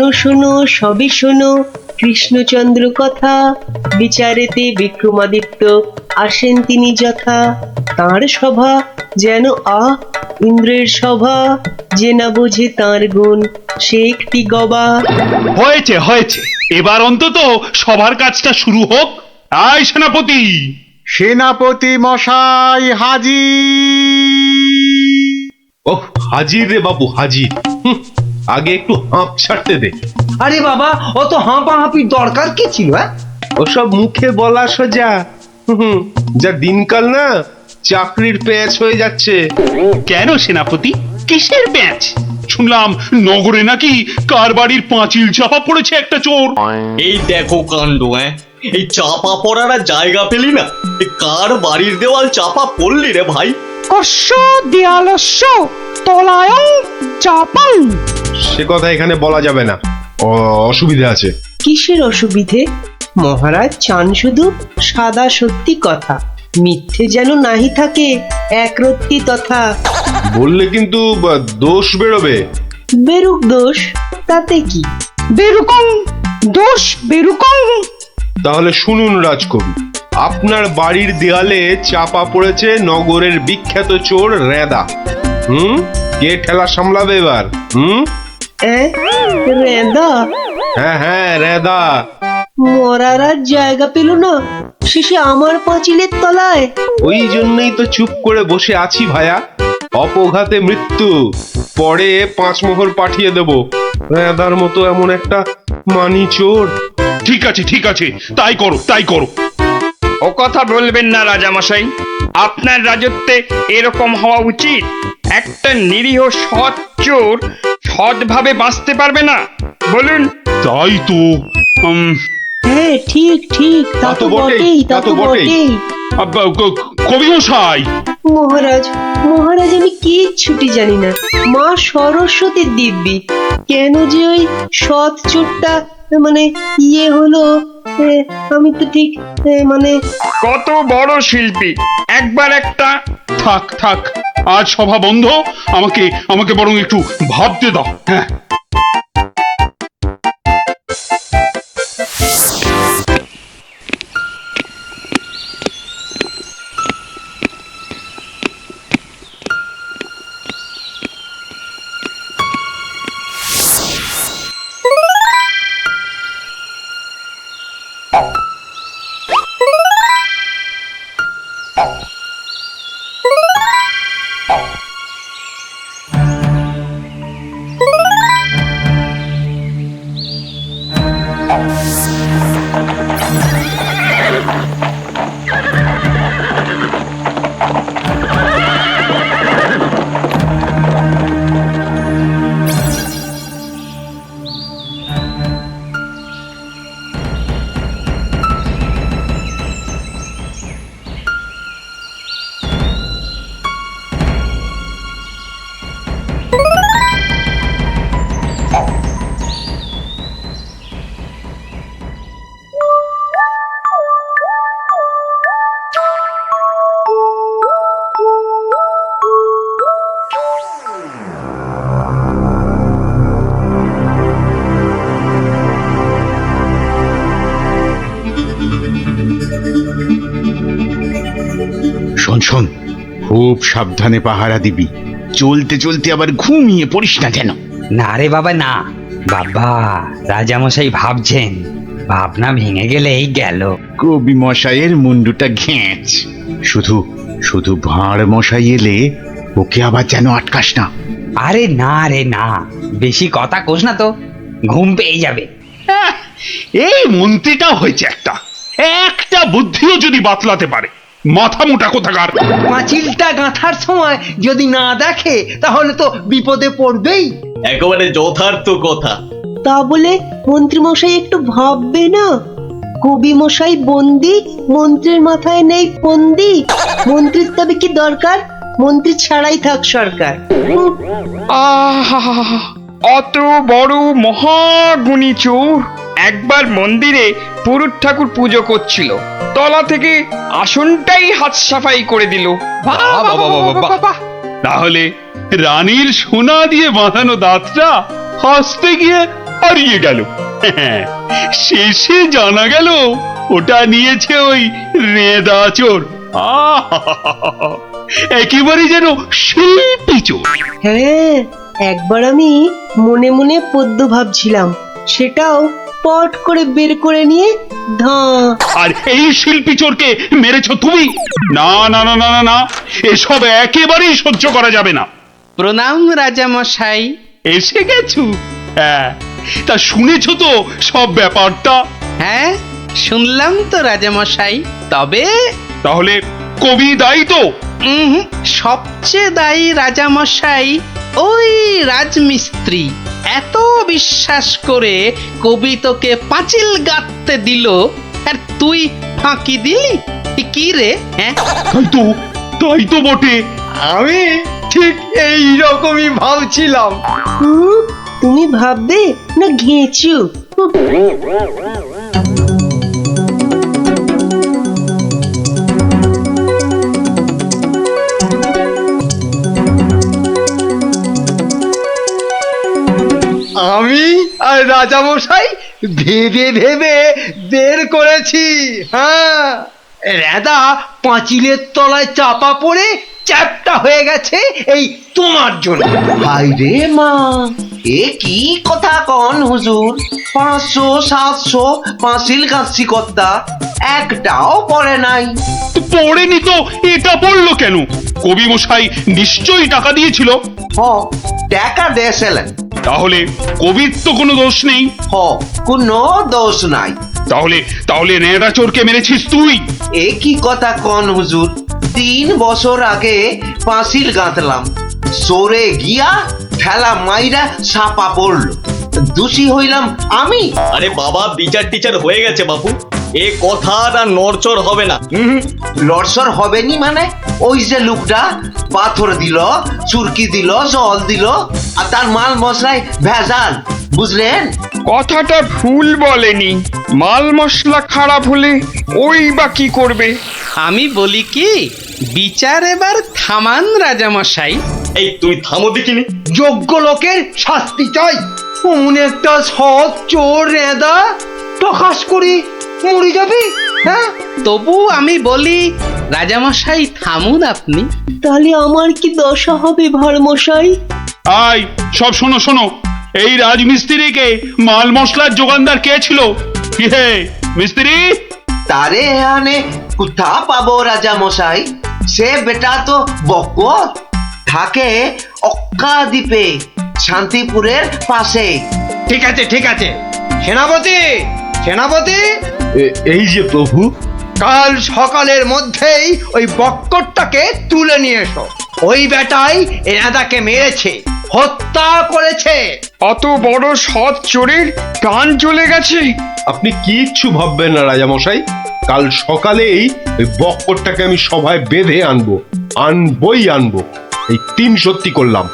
শোনো শোনো সবই শোনো কৃষ্ণচন্দ্র কথা, বিচারেতে বিক্রমাদিত্য আসেন তিনি যথা। তাঁর সভা যেন ইন্দ্রের সভা, যে না বোঝে তাঁর গুণ সে একটি গবা। হয়েছে হয়েছে, এবার অন্তত সবার কাজটা শুরু হোক। আয় সেনাপতি। সেনাপতি মশাই হাজির। ওহ, হাজির রে বাবু হাজির। আগে একটু হাঁপ ছাড়তে দে। আরে বাবা, অত হাঁপাহাঁপির দরকার কি ছিল? ওসব মুখে বলা সোজা। যা দিনকাল না, চাকরির প্যাঁচ হয়ে যাচ্ছে। কেন সেনাপতি, কিসের প্যাঁচ? শুনলাম নগরে নাকি কার বাড়ির পাঁচিল চাপা পড়েছে একটা চোর। এই দেখো কাণ্ড। এই চাপা পড়ার আর জায়গা পেলি না, কার বাড়ির দেওয়াল চাপা পড়লি রে ভাই? কস্য দেয়ালস্য তলায় চাপাল। সে কথা এখানে বলা যাবে না, অসুবিধা আছে। কিসের অসুবিধে? মহারাজ চান শুধু সাদা সত্যি কথা, মিথ্যে যেন নাহি থাকে একরত্তি তথা। বললে কিন্তু দোষ বেরোবে। বেরুক দোষ, তাতে কি? বেরুকং দোষ বেরুকং। তাহলে শুনুন রাজকবি, আপনার বাড়ির দেয়ালে চাপা পড়েছে নগরের বিখ্যাত চোর রেদা। কে ঠেলা সামলাবে এবার? রেদা? হ্যাঁ রেদা। মরার আর জায়গা পেল না, শেষে আমার পাঁচিলের তলায়। ওই জন্যই তো চুপ করে বসে আছি ভায়া। অপঘাতে মৃত্যু, পরে 5 মোহর পাঠিয়ে দেব। রেদার মতো এমন একটা মানি চোর। ঠিক আছে ঠিক আছে, তাই করো তাই করো। ও কথা বলবেন না রাজামশাই, আপনার রাজত্বে এরকম হওয়া উচিত। একটা নিরীহ সৎ চোর সৎভাবে বাঁচতে পারবে না, বলুন? তাই তো। হ্যাঁ ঠিক ঠিক, তা তো বটেই, তা তো বটেই। কবি মশাই। মহারাজ মহারাজ আমি কিচ্ছুটি জানি না, মা সরস্বতীর দিব্যি। কেন যে ওই সৎ চোরটা মানে হলো, আমি তো ঠিক মানে। কত বড় শিল্পী, একবার একটা। থাক থাক, আজ সভা বন্ধ। আমাকে আমাকে বরং একটু ভাবতে দাও। হ্যাঁ, শোন শোন, খুব সাবধানে পাহারা দিবি। চলতে চলতে আবার ঘুমিয়ে পড়িস না যেন। না রে বাবা না। বাবা, রাজামশাই ভাবছেন, ভাবনা ভেঙে গেলেই গেল। কবি মশাইয়ের মুন্ডুটা ঘেঁচ। শুধু শুধু ভাঁড় মশাই এলে ওকে আবার যেন আটকাস না। আরে না রে না, বেশি কথা কোস না তো, ঘুম পেয়ে যাবে। এই মন্ত্রীটা হয়েছে একটা একটা বুদ্ধিও যদি বাতলাতে পারে। মাথা মোটা কোথাকার। পাঁচিলটা গাঁথার সময় যদি না দেখে তাহলে তো বিপদে পড়বেই। একেবারে যথার্থ কথা। তা বলে মন্ত্রী মশাই একটু ভাববে না? কবি মশাই বন্দি, মন্ত্রীর মাথায় নেই ফন্দি। মন্ত্রীর তবে কি দরকার? মন্ত্রী ছাড়াই থাক সরকার। অত বড় মহাগুণী চোর একবার মন্দিরে পুরুত ঠাকুর পুজো করছিল, তলা থেকে আসনটাই হাত সাফাই করে দিল। তাহলে রানীর সোনা দিয়ে বাঁধানো দাঁতটা হাসতে গিয়ে হারিয়ে গেল। শেষে জানা গেল ওটা নিয়েছে ওই রেঁদা চোর। আহাহাহাহা, একেবারে যেন শিল্পী চোর। হ্যাঁ, একবার আমি মনে মনে পদ্য ভাবছিলাম, সেটাও পট করে বের করে নিয়ে ধাঁ। আর এই শিল্পী চোরকে মেরেছ তুমি? না না না না না না, এসব একেবারেই সহ্য করা যাবে না। প্রণাম রাজা মশাই। এসে গেছো? হ্যাঁ, তা শুনেছো তো সব ব্যাপারটা? হ্যাঁ, শুনলাম তো রাজা মশাই। তবে তাহলে কবি দায়ী তো? সবচেয়ে দায়ী রাজা মশাই ওই রাজমিস্ত্রি। এত বিশ্বাস করে কবি তোকে পাঁচিল গাঁথতে দিল, আর তুই ফাঁকি দিলি। কি রে? হ্যাঁ, তাই তো বটে। আমি ঠিক এই রকমই ভাবছিলাম। তুমি ভাববে না ঘেঁচু? আমি আর রাজামশাই ভেবে ভেবে বের করেছি। হ্যাঁ, রেদা পাঁচিলের তলায় চাপা পড়ে চ্যাপটা হয়ে গেছে এই তোমার জন্য। হাই রে মা, এ কি কথা কন হুজুর? 500 700 পাঁচিল গাছি কর্তা, একটাও পড়ে নাই। তো পড়েনি তো এটা পড়লো কেন? কবি মশাই নিশ্চয়ই টাকা দিয়েছিল। হ, টাকা দিয়েছিলেন। তাহলে কবির তো কোনো দোষ নেই। হ, কোনো দোষ নাই। তাহলে তাহলে নেড়া চোরকে মেরেছিস তুই? এ কি কথা কন হুজুর? 3 বছর আগে পাঁচিল গাঁথলাম, সরে গিয়া ঠেলা মাইরা ছাপা পড়লো, দোষী হইলাম আমি। আরে বাবা, বিচার টিচার হয়ে গেছে বাপু, এ কথা আর নড়চড় হবে না। লড়সর হবে নি মানে? ওই যে লোকটা পাথর দিল, চুরকি দিল, জল দিল, আর তার মাল মশলায় ভেজাল, বুঝলেন? কথাটা ভুল বলেনি। মাল মশলা খারাপ হলে ওই বা কি করবে? আমি বলি কি, বিচার এবার থামান রাজামশাই। এই তুমি থামো দেখিনি। যোগ্য লোকের শাস্তি চাই। অমন একটা সৎ চোর রেদা টকাস করে মরে যাবে। হ্যাঁ, তবু আমি বলি রাজামশাই থামুন আপনি। তাহলে আমার কি দশা হবে ভাড়মশাই? আয় সব শোনো শোনো, এই রাজমিস্ত্রিকে মাল মশলার যোগানদার কে ছিল? কি হে মিস্ত্রি? তারে এখানে কোথা পাবো রাজা মশাই? সে বেটা তো বকত, থাকে অক্কা দ্বীপে, শান্তিপুরের পাশে। ঠিক আছে, ঠিক আছে। সেনাপতি, সেনাপতি, এই যে প্রভু। কাল সকালের মধ্যেই ওই বক্করটাকে তুলে নিয়ে এসো। ওই বেটাই এনাদাকে মেরেছে, হত্যা করেছে। অত বড় সৎ চোরের প্রাণ চলে গেছে। আপনি কিচ্ছু ভাববেন না রাজামশাই, কাল সকালেই ওই বক্করটাকে আমি সভায় বেঁধে আনবই আনবো। এই 3 সত্যি করলাম।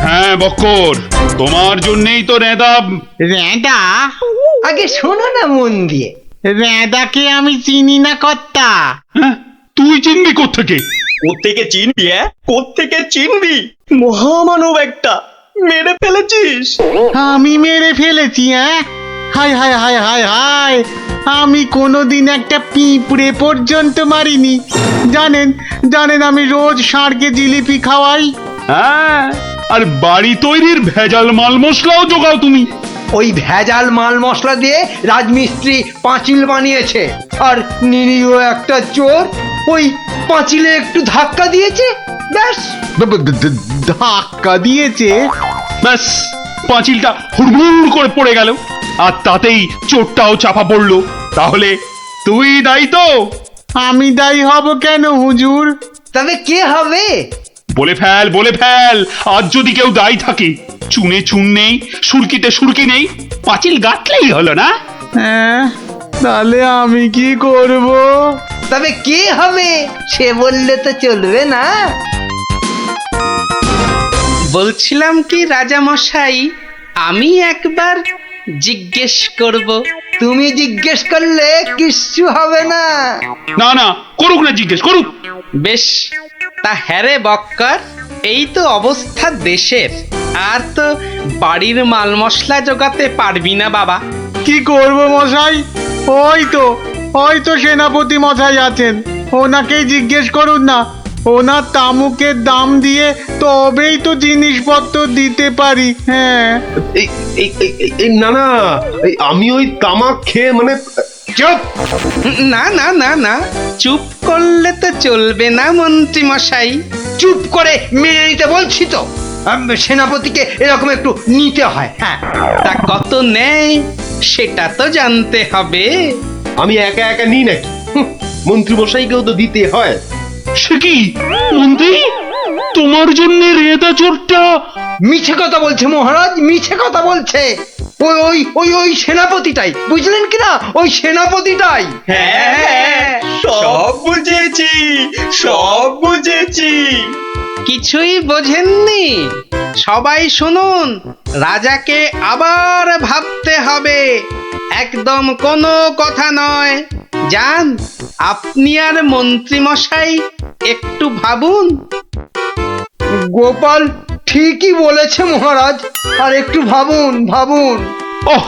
হ্যাঁ বক্কর, তোমার জন্যই তো রেদা। রেদা? আগে শোনো না মন দিয়ে, রেদাকে আমি চিনি না কর্তা। হ্যাঁ, তুই চিনবি কোত্থেকে? কোত্থেকে চিনবি? কোত্থেকে চিনবি? মহামানব একটা, মেরে ফেলেছিস। আমি মেরে ফেলেছি? হায় হায় হায় হায় হায়, আমি কোনোদিন একটা পিঁপড়ে পর্যন্ত মারিনি। জানেন জানেন, আমি রোজ ষাঁড়কে জিলিপি খাওয়াই। হ্যাঁ, আর বাড়ি তৈরির ভেজাল মাল মশলাও জোগাও তুমি। ওই ভেজাল মাল মশলা দিয়ে রাজমিস্ত্রি পাঁচিল বানিয়েছে, আর নিরীহ একটা চোর ওই পাঁচিলে একটু ধাক্কা দিয়েছে, ব্যাস। ধাক্কা দিয়েছে? ব্যাস, পাঁচিলটা হুড়মুড় করে পড়ে গেল, আর তাতেই চোরটাও চাপা পড়লো। তাহলে তুই দায়ী তো? আমি দায়ী হব কেন হুজুর? তবে কে হবে? বলে ফেল, বলে ফেল। আজ যদি কেউ দায়ী থাকে, চুনে চুন নেই, সুরকিতে সুরকি নেই, পাঁচিল গাঁথলেই হলো না? হ্যাঁ, তাহলে আমি কি করব? তবে কে হবে সে বললে তো চলবে না। বলছিলাম কি রাজা মশাই, আমি একবার জিজ্ঞেস করব। তুমি জিজ্ঞেস করলে কিচ্ছু হবে না। না না, করুক না, জিজ্ঞেস করুক। বেশ, তা হ্যারে বক্কর, এই তো অবস্থা দেশের, আর তো বাড়ির মাল মশলা জোগাতে পারবি না বাবা। কি করব মশাই? ওই তো সেনাপতি মশাই আছেন, ওনাকেই জিজ্ঞেস করুন না। ওনার তামুকের দাম দিয়ে তবেই তো জিনিসপত্র দিতে পারি। হ্যাঁ, না না, আমি ওই তামাক খেয়ে মানে চুপ! না না না না, চুপ করলে তো চলবে না মন্ত্রী মশাই। চুপ করে মেনে নিতে বলছি তো। সেনাপতিকে এরকম একটু নিতে হয়। হ্যাঁ, তা কত নেয় সেটা তো জানতে হবে। আমি একা একা নিই নাকি? মন্ত্রী মশাইকেও তো দিতে হয়। সে কি মন্ত্রী, তোমার জন্য রেদা চোরটা? মিছে কথা বলছে মহারাজ, মিছে কথা বলছে। ওই ওই ওই ওই সেনাপতিটাই, বুঝলেন কি না? ওই সেনাপতিটাই। হ্যাঁ, সব বুঝেছি, সব বুঝেছি। কিছুই বোঝেননি? সবাই শুনুন, রাজাকে আবার ভাবতে হবে, একদম কোনো কথা নয়। যান, আপনি আর মন্ত্রী মশাই একটু ভাবুন। গোপাল ঠিকই বলেছে মহারাজ, আর একটু ভাবুন ভাবুন। ওহ,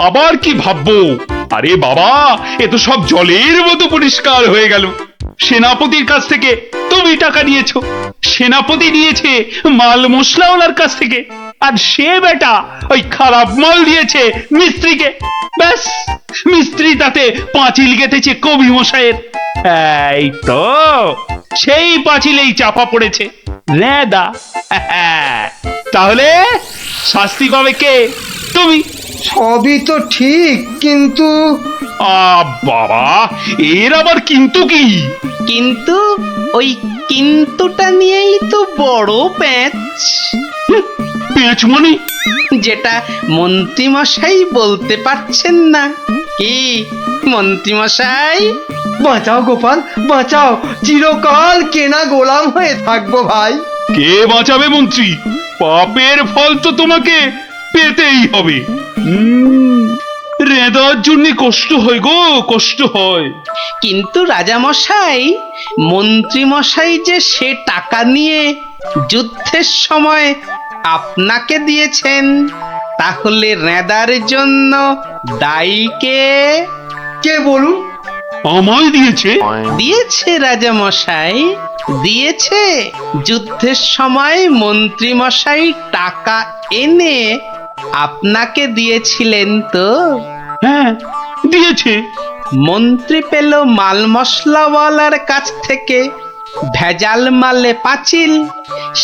আবার কি ভাববো? আরে বাবা, এ তো সব জলের মতো পরিষ্কার হয়ে গেল। সেনাপতির কাছ থেকে তুমি টাকা নিয়েছো, সেনাপতি নিয়েছে মাল মশলাওয়ালার কাছ থেকে, আর সে বেটা ওই খারাপ মাল দিয়েছে মিস্ত্রিকে। ব্যাস, মিস্ত্রি তাতে পাঁচিল গেঁথেছে কবি মশাইয়ের। এই তো সেই পাঁচিলেই চাপা পড়েছে রেদা। তাহলে শাস্তি পাবে কে? তুমি। সবই তো ঠিক, কিন্তু বাবা, এর আবার কিন্তু কি? কিন্তু ওই কিন্তুটা নিয়েই তো বড় প্যাঁচ। পেঁচ মানে? যেটা মন্ত্রী মশাই বলতে পারছেন না। কি মন্ত্রী মশাই? বাঁচাও গোপাল, বাঁচাও। চিরকাল কেনা গোলাম হয়ে থাকবো ভাই। কে বাঁচাবে মন্ত্রী? পাপের ফল তো তোমাকে পেতেই হবে। রেদার জন্য কষ্ট হয় গো, কষ্ট হয়। কিন্তু রাজা মশাই, মন্ত্রী মশাই যে সে টাকা নিয়ে যুদ্ধের সময় আপনাকে দিয়েছেন, তাহলে রেদার জন্য দায়ী কে? কে বলুন? আমায় দিয়েছে? দিয়েছে রাজা মশাই, দিয়েছে। যুদ্ধের সময় মন্ত্রী মশাই টাকা এনে আপনাকে দিয়েছিলেন তো? হ্যাঁ, দিয়েছে। মন্ত্রী পেল মাল মশলাওয়ালার কাছ থেকে ভেজাল মালে পাঁচিল,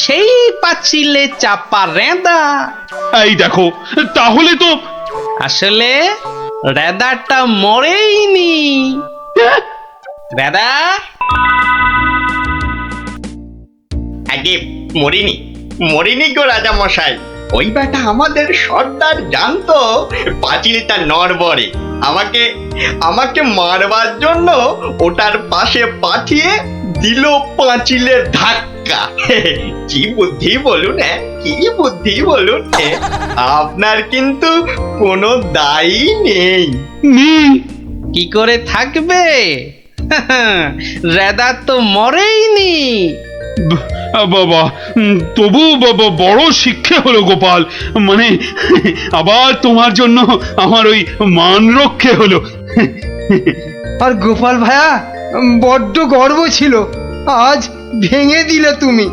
সেই পাঁচিলে চাপা রেদা। এই দেখো, তাহলে তো আসলে রেদাটা মরেইনি। রেদা আগে মরিনি, মরিনি গো রাজা মশাই। ওই বেটা আমাদের সর্দার জানতো পাঁচিলটা নড়বড়ে, আমাকে আমাকে মারবার জন্য ওটার পাশে পাঠিয়ে দিল পাঁচিলের ধাক্কা। কি বুদ্ধি বলুন, হ্যাঁ, কি বুদ্ধি বলুন। আপনার কিন্তু কোনো দায়ী নেই। কি করে থাকবে? রেদা তো মরেইনি। বাবা, তবু বড় শিক্ষা হলো গোপাল। মানে আবার তোমার জন্য আমার ওই মান রক্ষে হলো। আর গোপাল ভায়া, বড্ড গর্ব ছিল, আজ ভেঙে দিলে তুমি।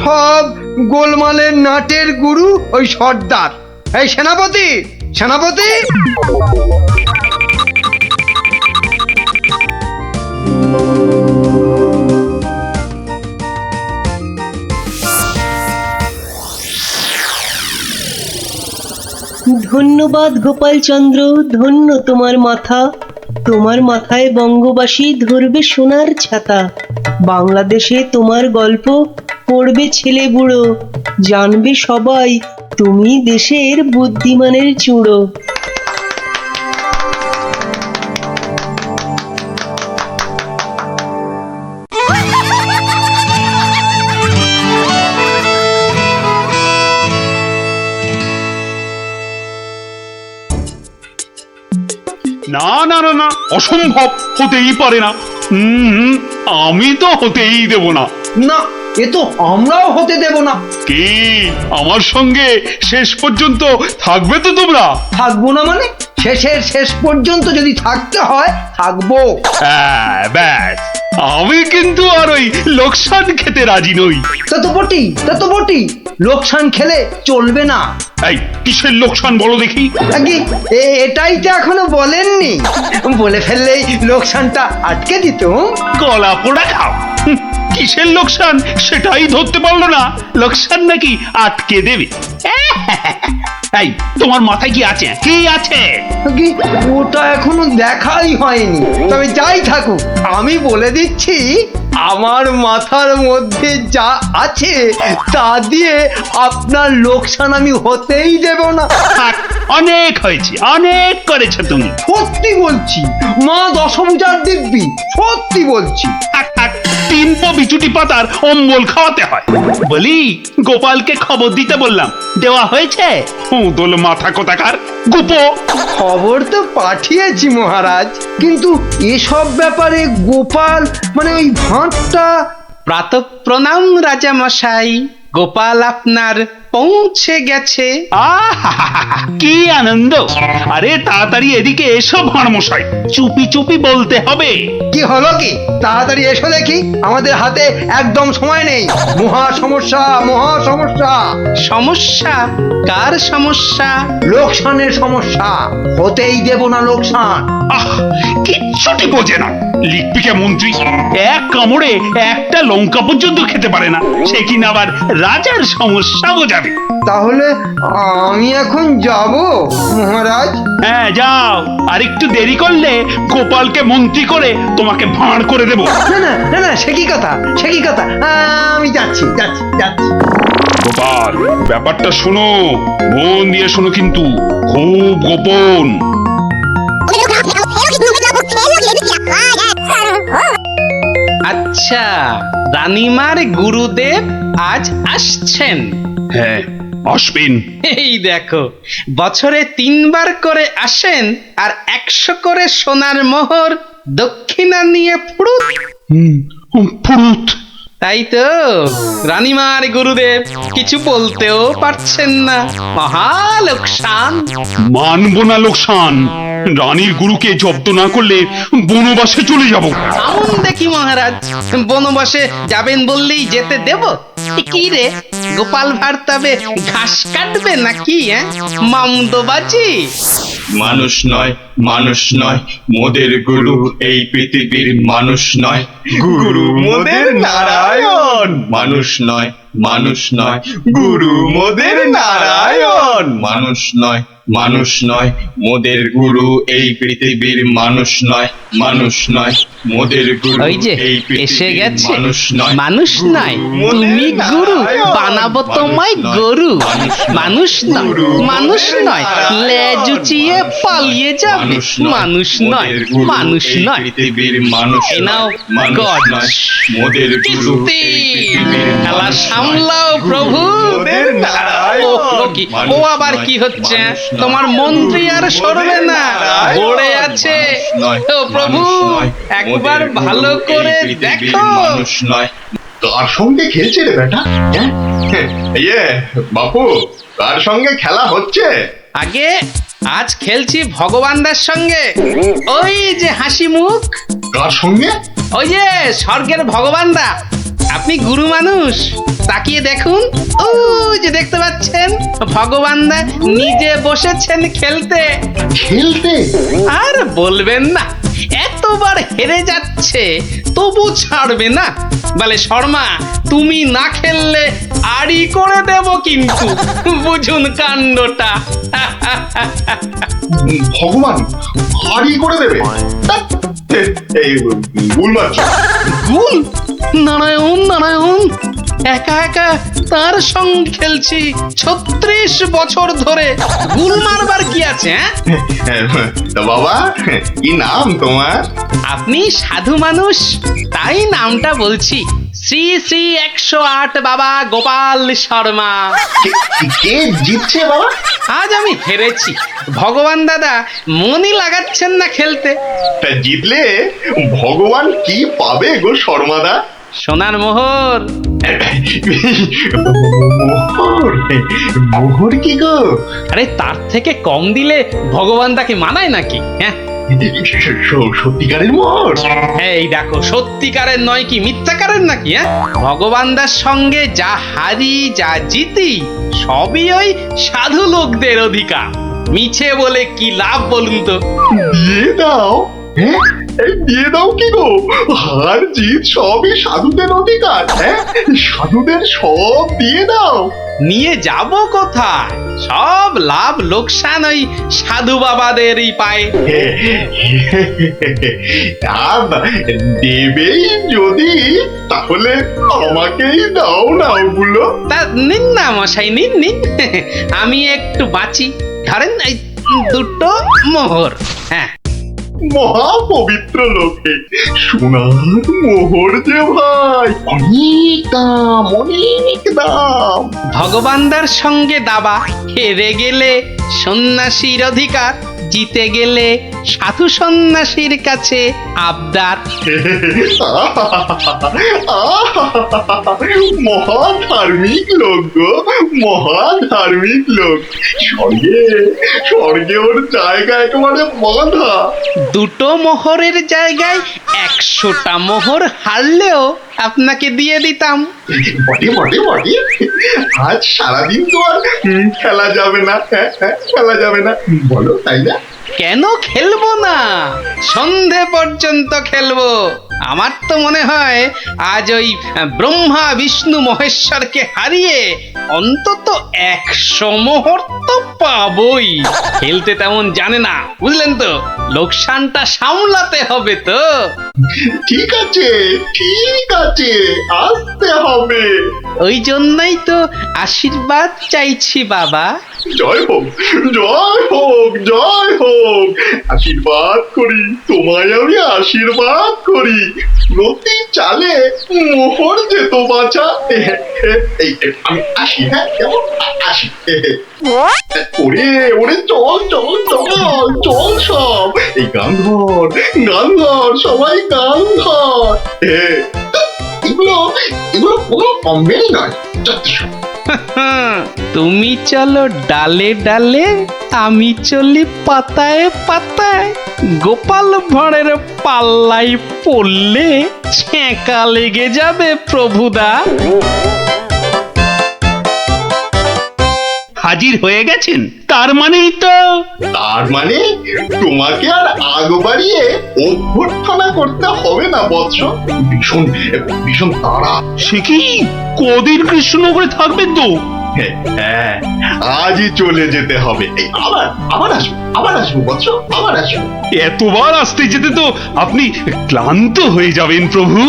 সব গোলমালের নাটের গুরু ওই সর্দার। এই সেনাপতি, সেনাপতি! ধন্যবাদ গোপালচন্দ্র, ধন্য তোমার মাথা। তোমার মাথায় বঙ্গবাসী ধরবে সোনার ছাতা। বাংলাদেশে তোমার গল্প পড়বে ছেলে বুড়ো, জানবে সবাই তুমি দেশের বুদ্ধিমানের চূড়ো। না না না না, অসম্ভব, হতেই পারে না। আমি তো হতেই দেব না। না, এ তো আমরাও হতে দেব না। কি আমার সঙ্গে শেষ পর্যন্ত থাকবে তো তোমরা? থাকবো না মানে? শেষের শেষ পর্যন্ত যদি থাকতে হয় থাকবো। হ্যাঁ, ব্যাস আমি কিন্তু আর ওই লোকসান খেতে রাজি নই। তা তো বটি লোকসান খেলে চলবে না। এই কিসের লোকসান বলো দেখি? আগে এটাই তো এখনো বলেননি। বলে ফেললেই লোকসানটা আটকে দিত। গলা পোড়া খাও। কিসের লোকসান সেটাই ধরতে পারলো না, লোকসান নাকি আটকে দেবে। এই তোমার মাথায় কি আছে? কি আছে? আগে ওটা এখনো দেখাই হয়নি। তবে যাই থাকুক, আমি বলে দিচ্ছি আমার মাথার মধ্যে যা আছে তা দিয়ে আপনার লোকসান আমি হতেই দেব না। থাক, অনেক হয়েছে, অনেক করেছো তুমি। সত্যি বলছি, মা দশভুজার দিব্যি, সত্যি বলছি। থাক থাক, 3 পো বিচুটি পাতার অম্বল খাওয়াতে হয়। বলি গোপালকে খবর দিতে বললাম, দেওয়া হয়েছে? দোল মাথা কোথাকার গুপো। খবর তো পাঠিয়েছি মহারাজ, কিন্তু এসব ব্যাপারে গোপাল মানে ওই ভাঁটটা। প্রাতঃ প্রণাম রাজা মশাই, গোপাল আপনার পৌঁছে গেছে। কি আনন্দ! আরে তাড়াতাড়ি এদিকে এসো ভাঁড় মশাই, চুপি চুপি বলতে হবে। কি হলো কি? তাড়াতাড়ি এসো দেখি, আমাদের হাতে একদম সময় নেই। মহা সমস্যা, মহা সমস্যা। সমস্যা? কার সমস্যা? লোকসানের সমস্যা। হতেই দেব না লোকসান। আহ, কিচ্ছুটি বোঝে না। লিখপিকা মন্ত্রী এক কামড়ে একটা লঙ্কা পর্যন্ত খেতে পারে না, সে কিনা আবার রাজার সমস্যা বোঝাবে। তাহলে আমি এখন যাব মহারাজ? হ্যাঁ যাও, আর একটু দেরি করলে গোপালকে মন্ত্রী করে তোমাকে ভাঁড় করে দেব। না না না না, সে কি কথা, সে কি কথা। আমি যাচ্ছি যাচ্ছি যাচ্ছি। গোপাল, ব্যাপারটা শোনো, মন দিয়ে শোনো, কিন্তু খুব গোপন। আচ্ছা, রানীমার গুরুদেব আজ আসছেন? হ্যাঁ, আসবেন। এই দেখো, বছরে 3 বার করে আসেন, আর 100 করে সোনার মোহর দক্ষিণা নিয়ে ফুরুত। ফুরুত। তাই তো, রানীমার গুরুদেব কিছু বলতেও পারছেন না। মহা লোকসান। মানবো না লোকসান। রানীর গুরুকে জব্দ না করলে বনবাসে চলে যাব। আমন দেখি মহারাজ, বনবাসে যাবেন বললেই যেতে দেব? কি রে, গোপাল ভাঁড় তবে ঘাস কাটবে নাকি? মামদোবাজি। মানুষ নয়, মানুষ নয়, মোদের গুরু এই পৃথিবীর মানুষ নয়, গুরু মোদের নারায়ণ। মানুষ নয়, মানুষ নয়, গুরু মোদের নারায়ণ। মানুষ নয়, মানুষ নয়, মোদের গুরু এই পৃথিবীর মানুষ নয়, মানুষ নয়, মোদের গুরু ওই যে এই এসে পৃথিবীর গেছে। মানুষ নয়, মানুষ নয়, তুমি গুরু, বানাবো তোমায় গরু। মানুষ নয়, মানুষ নয়, লেজ উঁচিয়ে পালিয়ে যাবে। মানুষ নয়, মানুষ নয়, পৃথিবীর মানুষ এ নাও মানুষ গজ। নয়, মোদের গুরু কিস্তি, এই পৃথিবীর খেলা মানুষ সামলাও নয়, প্রভু। মোদের নারায়ণ। ও কি, ও আবার কি হচ্ছে? তোমার মন্ত্রী আর সরবে না, পড়ে আছে। ও প্রভু, একবার ভালো করে দেখো। মানুষ নয়। কার সঙ্গে খেলছে রে বেটা? ইয়ে বাপু, কার সঙ্গে খেলা হচ্ছে? আগে আজ খেলছি ভগবানদার সঙ্গে। ওই যে হাসি মুখ, কার সঙ্গে? ওই যে স্বর্গের ভগবানদা। আপনি গুরু মানুষ, তাকিয়ে দেখুন, ও যে দেখতে পাচ্ছেন, ভগবানদা নিজে বসেছেন খেলতে। খেলতে? আর বলবেন না, এতবার হেরে যাচ্ছে তবু ছাড়বে না। বলে, শর্মা তুমি না খেললে আড়ি করে দেব কিন্তু, বুঝুন কাণ্ডটা। ভগবান হারি করে দেবে? এই ভুল মারছো। গুল? নারায়ণ নারায়ণ, একা একা তার সঙ্গে খেলছি 36 বছর ধরে। গুল মারবার কি আছে? তা বাবা, কি নাম তোমার? আপনি সাধু মানুষ, তাই নামটা বলছি। শ্রী শ্রী 108 বাবা গোপাল শর্মা। কে জিতছে বাবা? আজ আমি হেরেছি। ভগবান দাদা মনই লাগাচ্ছেন না খেলতে। তা জিতলে ভগবান কি পাবে গো শর্মাদা? সোনার মোহর, মোহর মোহর কি গো? আরে তার থেকে কম দিলে ভগবান তাকে মানায় নাকি? হ্যাঁ, সত্যিকারের মোহর? এই দেখো, সত্যিকারের নয় কি মিথ্যাকারের নাকি? হ্যাঁ, ভগবানদার সঙ্গে যা হারি যা জিতি সবই ওই সাধু লোকদের অধিকার। মিছে বলে কি লাভ বলুন তো? দিয়ে দাও। হ্যাঁ, এই দিয়ে দাও কি গো? হার জিত সবই সাধুদের অধিকার। হ্যাঁ, সাধুদের সব দিয়ে দাও। নিয়ে যাব কোথায়? সব লাভ লোকসান ওই সাধু বাবাদেরই পায়। দেবেই যদি, তাহলে আমাকেই দাও না ওগুলো। তা নিন না মশাই, নিন নিন। আমি একটু বাঁচি, ধরেন এই দুটো মোহর। হ্যাঁ, মহা পবিত্র লোকে সোনার মোহর যে ভাই, অনেক দাম, অনেক দাম। ভগবানদার সঙ্গে দাবা, হেরে গেলে সন্ন্যাসীর অধিকার, জিতে গেলে সাধু সন্ন্যাসীর কাছে আবদার। মহা ধার্মিক লোক গো, মহা ধার্মিক লোক। স্বর্গে স্বর্গে ওর জায়গা একেবারে বাঁধা। দুটো মোহরের জায়গায় 100টা মোহর হারলেও আপনাকে দিয়ে দিতাম। বটে বটে বটে, আজ সারাদিন তো আর খেলা যাবে না। খেলা যাবে না, বলো তাই না? কেন খেলবো না? সন্ধে পর্যন্ত খেলবো। আমার তো মনে হয় আজ ওই ব্রহ্মা বিষ্ণু মহেশ্বরকে হারিয়ে অন্তত 100 মোহর তো পাবই। খেলতে তেমন জানে না, বুঝলেন তো? লোকসানটা সামলাতে হবে তো। ঠিক আছে, ঠিক আছে, আসতে হবে। ওই জন্যই তো আশীর্বাদ চাইছি বাবা। জয় হোক, জয় হোক, জয় হোক। আশীর্বাদ করি, তোমায় আমি আশীর্বাদ করি। প্রতি চালে মোহর যেত বাঁচা। আমি আসি, হ্যাঁ, কেমন আসি। ওরে ওরে, চল চল চল চল সব। এই গান ধর, গান ধর, সবাই গান ধর। এগুলো এগুলো কোনো কমেই নয়। তুমি চলো ডালে ডালে, আমি চলি পাতায় পাতায়। গোপাল ভাঁড়ের পাল্লাই পড়লে ছেঁকা লেগে যাবে প্রভুদা। হাজির হয়ে গেছেন, তার মানেই তো। তার মানে তোমাকে আর আগ বাড়িয়ে অভ্যর্থনা করতে হবে না বৎস। ভীষণ ভীষণ তাড়া। সে কি কদিন কৃষ্ণনগরে থাকবেন তো? হ্যাঁ, আজই চলে যেতে হবে। আবার আবার আসবো, আবার আসবো বৎস, আবার আসবো। এতবার আসতে যেতে তো আপনি ক্লান্ত হয়ে যাবেন প্রভু।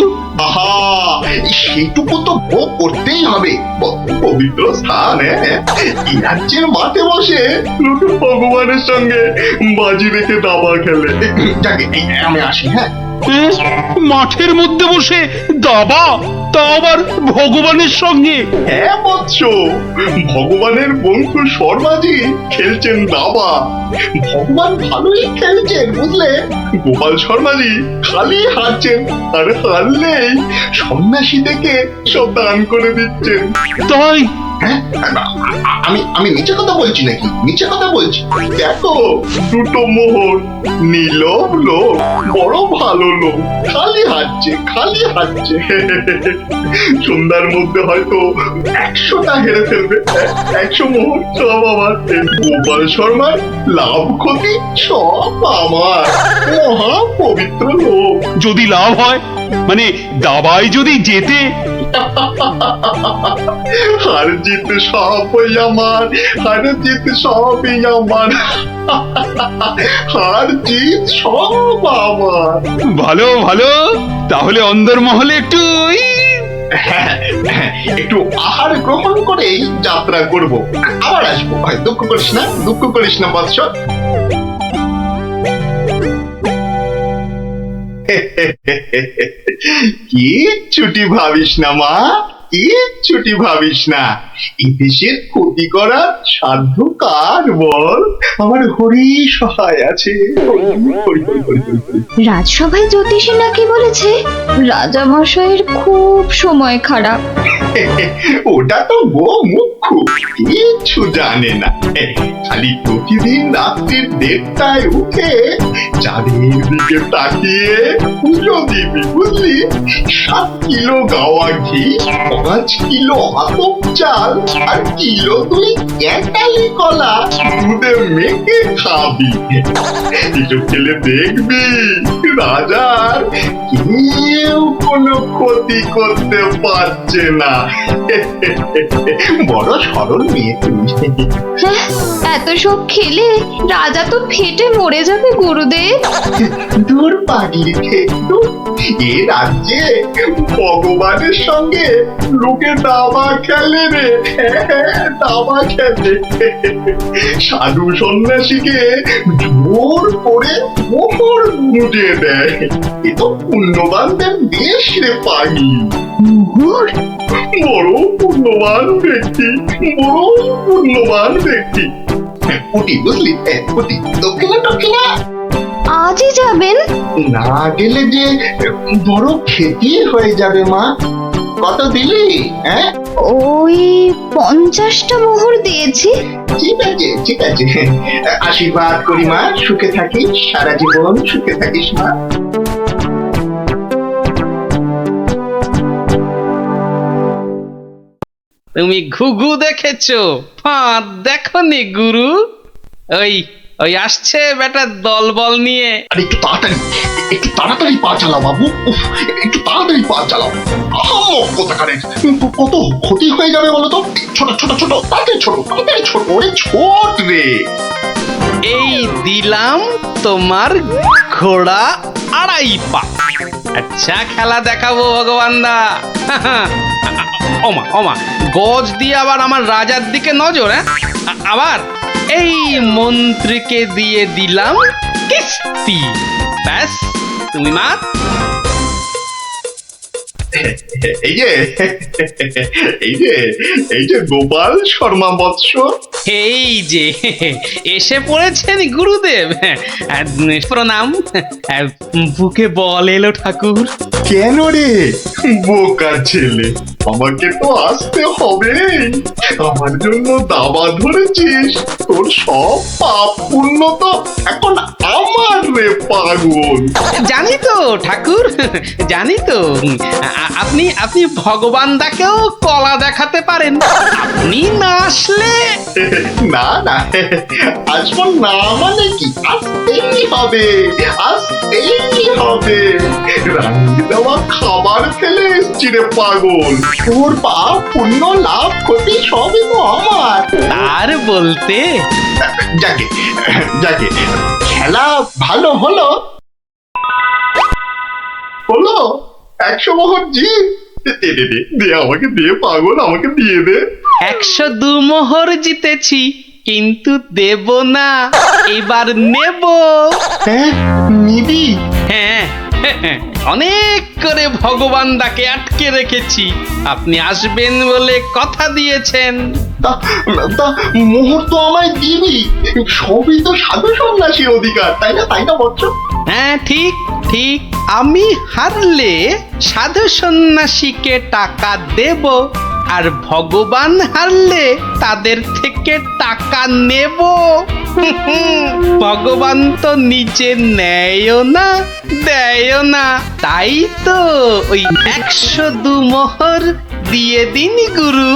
আহা, সেটুকু তো ভোগ করতেই হবে। পবিত্র স্থান, এই রাজ্যের মাঠে বসে দুটো ভগবানের সঙ্গে বাজি রেখে দাবা খেলে। যাকে আমি আসি। হ্যাঁ, মাঠের মধ্যে বসে দাবা, তা আবার ভগবানের সঙ্গে? হ্যাঁ বৎস, ভগবানের বন্ধু শর্মাজি খেলছেন দাবা। ভগবান ভালোই খেলছেন, বুঝলে। গোপাল শর্মাজি খালি হারছেন, আর হারলেই সন্ন্যাসী থেকে সব দান করে দিচ্ছেন। তাই? হ্যাঁ, আমি আমি মিছে কথা বলছি নাকি? মিছে কথা বলছি? দেখো, দুটো মোহর, নীলব লোক, বড় ভালো লোক, খালি হাঁটছে, খালি হাঁটছে। সন্ধ্যার মধ্যে হয়তো 100টা হেরে ফেলবে। 100 মোহর সব আমার। গোপাল শর্মার লাভ ক্ষতি সব আমার। মহা পবিত্র লোক। যদি লাভ হয়, মানে দাবায় যদি জেতে? হার জিত সবই আমার, হার জিত সবই আমার, হার জিত সব আমার। ভালো ভালো, তাহলে অন্দরমহলে একটু একটু আহার গ্রহণ করেই যাত্রা করব। আবার আসবো, দুঃখ করিস না, দুঃখ করিস না বৎস। কি ছুটি ভাবিস না মা। কিচ্ছুটি ভাবিস না, এই দেশের ক্ষতি করার সাধ্য কার বল? আমার হরি সহায় আছে। হরি, হরি, হরি, হরি, হরি, হরি। রাজসভায় জ্যোতিষী নাকি বলেছে রাজা মশাইয়ের খুব সময় খারাপ। ওটা তো গো মুখ্য, কিচ্ছু জানে না। খালি প্রতিদিন রাত্রির 1:30টায় উঠে চাঁদের দিকে তাকিয়ে পুজো দিবি, বুঝলি? 7 কিলো গাওয়া ঘি, 5 কিলো আতপ চাল আর কিলো 2 ক্যাটালি কলা দুধে মেখে খাবি। এসব খেলে দেখবি রাজার কেউ কোনো ক্ষতি করতে পারছে না। বড় সরল মেয়ে তুমি। হ্যাঁ, এত সব খেলে রাজা তো ফেটে মরে যাবে গুরুদেব। দূর পাগলি খেতো, এ রাজ্যে ভগবানের সঙ্গে লোকে দাবা খেলে রে, দাবা খেলে। সাধু সন্ন্যাসীকে জোর করে মোহর গুঁজে দেয়। এ তো পুণ্যবানদের দেশ রে পাগি। বড় পুণ্যবান ব্যক্তি, বড় পুণ্যবান ব্যক্তি। উঠি, বুঝলি? উঠি, দক্ষিণা দক্ষিণা। আজই যাবেন? না গেলে যে বড় ক্ষতি হয়ে যাবে মা। কত দিলি? হ্যাঁ, ওই 50টা মোহর দিয়েছি। ঠিক আছে, ঠিক আছে। আশীর্বাদ করি মা, সুখে থাকিস, সারা জীবন সুখে থাকিস মা। তুমি ঘুঘু দেখেছো, ফাঁদ দেখনি গুরু? ওই ওই আসছে বেটার দলবল নিয়ে। আরে একটু তাড়াতাড়ি পা চালাও বাবু, উফ, একটু তাড়াতাড়ি পা চালাও। কোথাকারের কত ক্ষতি হয়ে যাবে বলো তো? ছোট ছোট ছোট, তাড়াতাড়ি ছোট, তাড়াতাড়ি ছোট, ওরে ছোট রে। এই দিলাম তোমার ঘোড়া 2.5 পা। আচ্ছা খেলা দেখাবো ভগবান দা। ওমা ওমা, গজ দিয়ে আবার আমার রাজার দিকে নজর। হ্যাঁ, আবার এই মন্ত্রীকে দিয়ে দিলাম কিস্তি। ব্যাস, তুমি মাত। এই যে এই যে গোপাল শর্মা বৎস। এই যে এসে পড়েছেন গুরুদেব। প্রণাম। বুকে বল এলো ঠাকুর। কেন রে বোকা ছেলে, আমাকে তো আসতে হবে। আমার জন্য দাবা ধরেছিস, তোর সব পাপ পুণ্য তো এখন আমার রে পাগল। জানি তো ঠাকুর, জানি তো। আপনি আপনি ভগবান দাকেও কলা দেখাতে পারেন। আপনি না আসলে না না, আসবো না মানে কি? আসতেই হবে, আসতেই হবে। রান্নি দেওয়া খাবার খেলে এসছি রে পাগল। তোর পাপ পুণ্য লাভ ক্ষতি সবই তো আমার। আর বলতে যাকে যাকে খেলা ভালো হলো হলো। 100 মোহর জিত। দে দে দে দে, আমাকে দে পাগল, আমাকে দিয়ে দে। 102 মোহর জিতেছি, কিন্তু দেব না, এবার নেব। হ্যাঁ, নিবি? হ্যাঁ, অনেক করে ভগবান দাকে আটকে রেখেছি। আপনি আসবেন বলে কথা দিয়েছেন। তা মোহর তো আমায় দিবি, সবই তো সাধু সন্ন্যাসীর অধিকার, তাই না? তাই না বচ্চ? হ্যাঁ, ঠিক ঠিক। আমি হারলে সাধু সন্ন্যাসীকে টাকা দেব, আর ভগবান হারলে তাদের থেকে টাকা নেব। ভগবান তো নিজে নেয়ও না, দেয়ও না। তাই তো ওই 102 মোহর দিয়ে দিন গুরু।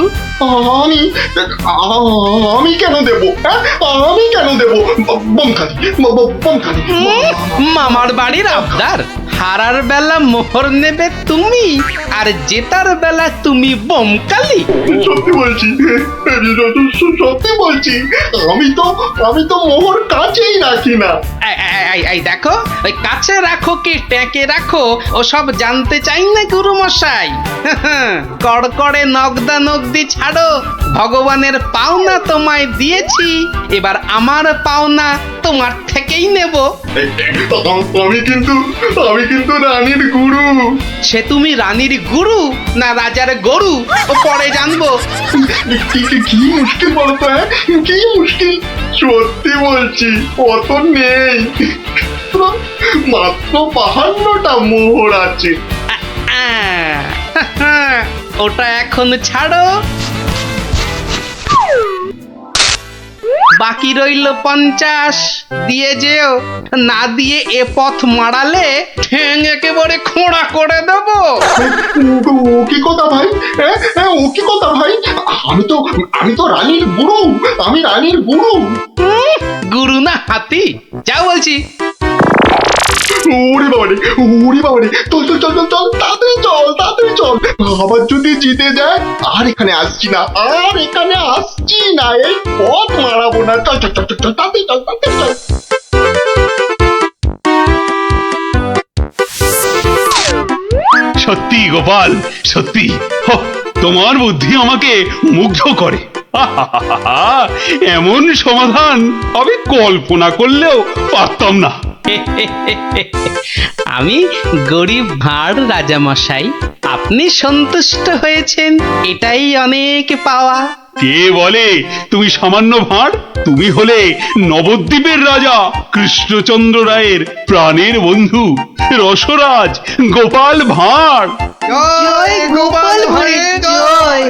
আমি কেন দেব? আমি কেন দেব? বমখালি বমখালি। মামার বাড়ির আবদার। হারার বেলা মোহর নেবে তুমি, আর জেতার বেলা তুমি বমকালি। সত্যি বলছি, সত্যি বলছি। আমি তো মোহর কাছেই রাখি না। এই দেখো, ওই কাছে রাখো কি ট্যাঁকে রাখো ওসব জানতে চাই না গুরু মশাই। কড়কড়ে নগদা নগদি ছাড়ো। ভগবানের পাওনা তোমায় দিয়েছি, এবার আমার পাওনা তোমার থেকে থেকেই নেব। আমি কিন্তু রানীর গুরু। সে তুমি রানীর গুরু না রাজার গরু ও পরে জানবো। কি মুশকিল বলতো, হ্যাঁ কি মুশকিল? সত্যি বলছি অত নেই, মাত্র 52টা মোহর আছে। ওটা এখন ছাড়ো, বাকি রইল 50। দিয়ে যেও, না দিয়ে এ পথ মারালে ঠ্যাং একেবারে খোঁড়া করে দেবো। ও কি কথা ভাই, ও কি কথা ভাই? আমি তো রানীর গুরু, আমি রানীর গুরু। গুরু না হাতি, যা বলছি। ওরে বাবারে, চল তাড়াতাড়ি চল। আবার যদি জিতে যায় আর এখানে আসছি না, এই পথ মারাবো না। চল তাড়াতাড়ি চল। সত্যি গোপাল, সত্যি তোমার বুদ্ধি আমাকে মুগ্ধ করে। এমন সমাধান আমি কল্পনা করলেও পারতাম না। আমি গরিব ভাঁড় রাজামশাই, আপনি সন্তুষ্ট হয়েছেন, এটাই অনেক পাওয়া। কে বলে তুমি সামান্য ভাঁড়? তুমি হলে নবদ্বীপের রাজা কৃষ্ণচন্দ্র রায়ের প্রাণের বন্ধু রসরাজ গোপাল ভাঁড়। জয় গোপাল ভাঁড়ের জয়।